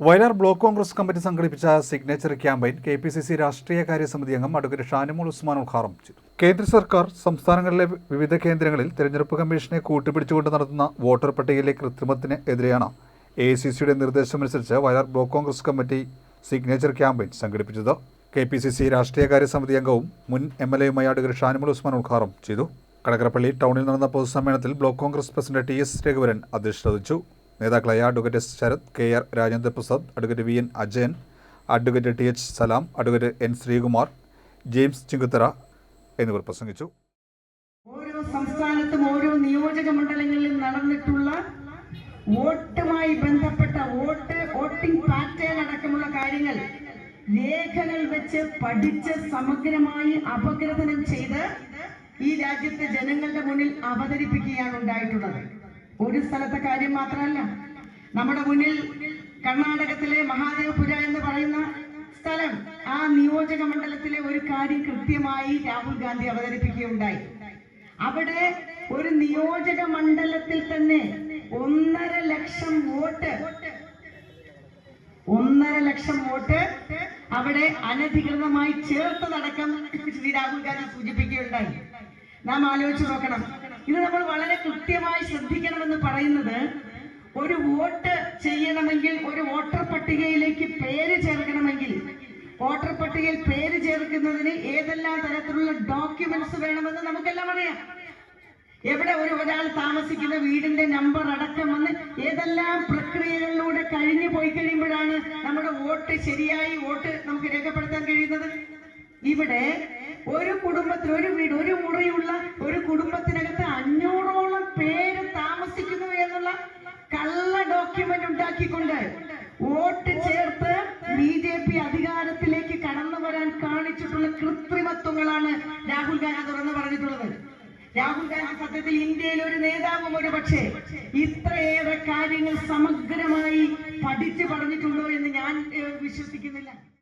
Vayalar block Congress committee സംഘടിപ്പിച്ച signature campaign KPCC രാഷ്ട്രീയകാര്യ സമിതി അംഗം അഡ്വക്കേറ്റ് ഷാനിമോൾ ഉസ്മാൻ ഉദ്ഘാടനം ചെയ്തു. കേന്ദ്ര സർക്കാർ സംസ്ഥാനങ്ങളിലെ വിവിധ കേന്ദ്രങ്ങളിൽ തെരഞ്ഞെടുപ്പ് കമ്മീഷനെ കൂട്ടുപിടിച്ചുകൊണ്ട് നടത്തുന്ന വോട്ടർ പട്ടികയിലെ കൃത്രിമത്തിന് എതിരെയാണ് AICCയുടെ നിർദ്ദേശമനുസരിച്ച് Vayalar block Congress committee signature campaign സംഘടിപ്പിച്ചത്. KPCC രാഷ്ട്രീയകാര്യ സമിതി അംഗവും മുൻ MLAയുമായ അഡ്വക്കേറ്റ് ഷാനിമോൾ ഉസ്മാൻ ഉദ്ഘാടനം ചെയ്തു. കടകരപ്പള്ളി ടൗണിൽ നടന്ന പൊതുസമ്മേളനത്തിൽ block Congress president TS Raghuvaran അധ്യക്ഷത വഹിച്ചു. നേതാക്കളായ advocate Sarath, KR Rajendraprasad, advocate VN Ajayan, advocate TH Salam, advocate N Sreekumar, James Chinkuthara എന്നിവർ പ്രസംഗിച്ചു. ഓരോ സംസ്ഥാനത്തും ഓരോ നിയോജക മണ്ഡലങ്ങളിലും നടന്നിട്ടുള്ള വോട്ടുമായി ബന്ധപ്പെട്ട വോട്ടിംഗ് പാറ്റേൺ അടക്കമുള്ള കാര്യങ്ങൾ രേഖകൾ വെച്ച് പഠിച്ച് സമഗ്രമായി അപഗ്രഥനം ചെയ്ത് ഈ രാജ്യത്തെ ജനങ്ങളുടെ മുന്നിൽ അവതരിപ്പിക്കുകയാണ് ഉണ്ടായിട്ടുള്ളത്. ഒരു സ്ഥലത്തെ കാര്യം മാത്രമല്ല, നമ്മുടെ മുന്നിൽ കർണാടകത്തിലെ മഹാദേവപുര എന്ന് പറയുന്ന സ്ഥലം, ആ നിയോജക മണ്ഡലത്തിലെ ഒരു കാര്യം കൃത്യമായി രാഹുൽ ഗാന്ധി അവതരിപ്പിക്കുകയുണ്ടായി. അവിടെ ഒരു നിയോജക മണ്ഡലത്തിൽ തന്നെ 1.5 ലക്ഷം വോട്ട് അവിടെ അനധികൃതമായി ചേർത്തതടക്കം ശ്രീ രാഹുൽ ഗാന്ധി സൂചിപ്പിക്കുകയുണ്ടായി. നാം ആലോചിച്ച് നോക്കണം. ഇത് നമ്മൾ വളരെ കൃത്യമായി ശ്രദ്ധിക്കണമെന്ന് പറയുന്നത്, ഒരു വോട്ട് ചെയ്യണമെങ്കിൽ, ഒരു വോട്ടർ പട്ടികയിലേക്ക് പേര് ചേർക്കണമെങ്കിൽ, വോട്ടർ പട്ടികയിൽ പേര് ചേർക്കുന്നതിന് ഏതെല്ലാം തരത്തിലുള്ള ഡോക്യുമെന്റ്സ് വേണമെന്ന് നമുക്കെല്ലാം അറിയാം. എവിടെ ഒരാൾ താമസിക്കുന്ന വീടിന്റെ നമ്പർ അടക്കം വന്ന് ഏതെല്ലാം പ്രക്രിയകളിലൂടെ കഴിഞ്ഞു പോയി കഴിയുമ്പോഴാണ് നമ്മുടെ വോട്ട് ശരിയായി നമുക്ക് രേഖപ്പെടുത്താൻ കഴിയുന്നത്. ഇവിടെ ഒരു കുടുംബത്തിൽ, ഒരു വീട്, ഒരു മുറിയുള്ള ഒരു കുടുംബത്തിനകത്ത് 500ഓളം പേര് താമസിക്കുന്നു എന്നുള്ള കള്ള ഡോക്യുമെന്റ് ഉണ്ടാക്കിക്കൊണ്ട് വോട്ട് ചേർത്ത് BJP അധികാരത്തിലേക്ക് കടന്നു വരാൻ കാണിച്ചിട്ടുള്ള കൃത്രിമത്വങ്ങളാണ് രാഹുൽ ഗാന്ധി തുറന്നു പറഞ്ഞിട്ടുള്ളത്. രാഹുൽ ഗാന്ധി സത്യത്തിൽ ഇന്ത്യയിലെ ഒരു നേതാവും ഒരു പക്ഷേ ഇത്രയേറെ കാര്യങ്ങൾ സമഗ്രമായി പഠിച്ചു പറഞ്ഞിട്ടുണ്ടോ എന്ന് ഞാൻ വിശ്വസിക്കുന്നില്ല.